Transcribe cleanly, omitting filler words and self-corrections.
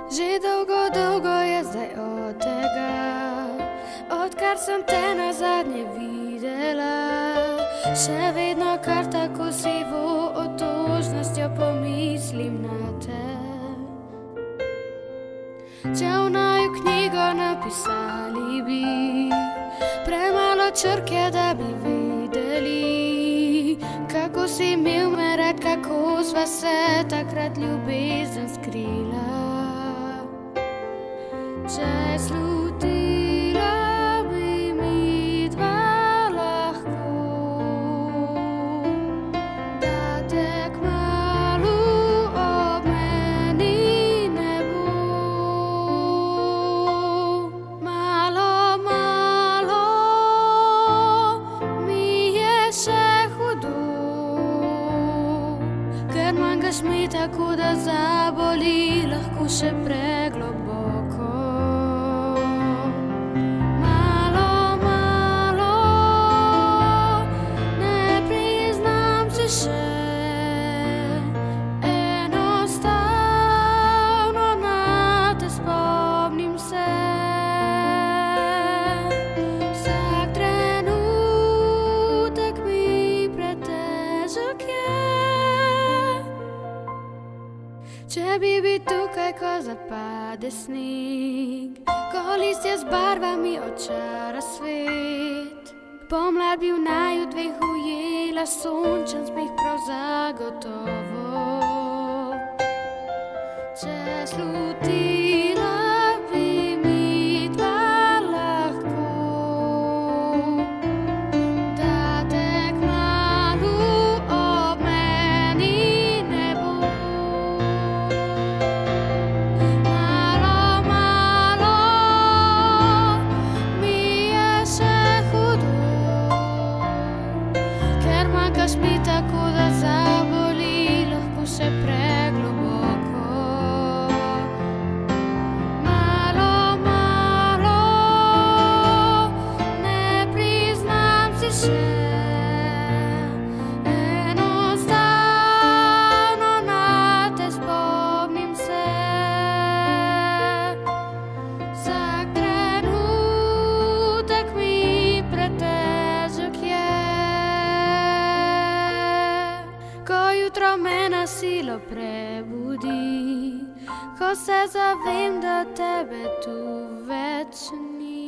Že dolgo, dolgo je zdaj od tega, odkar sem te nazadnje videla. Še vedno kar tako sivo otožnostjo pomislim na te. Če v naju knjigo napisali bi, premalo črke, da bi videli, kako si imel me rad, kako sva se takrat ljubezen skrila. Če slutila bi mi dva lahko, da te kmalu ob meni ne bo. Malo, malo mi je še hudo, ker manjkaš mi tako, da zaboli lahko še pregloboko. Če bi bil tukaj, ko zapade sneg, ko listje z barvami očara svet, pomlad bi v naju dveh ujela sončen smeh prav zagotovo. Če slutila bi mi dva lahko, da te kmalu ob meni ne bo. Manjkaš mi tako, da zaboli lahko še pregloboko. Malo, malo, ne priznam si še, enostavno na te spomnim se. Vsak trenutek mi pretežek je. Ko jutro me na silo prebudi, ko se zavem, da tebe tu več ni.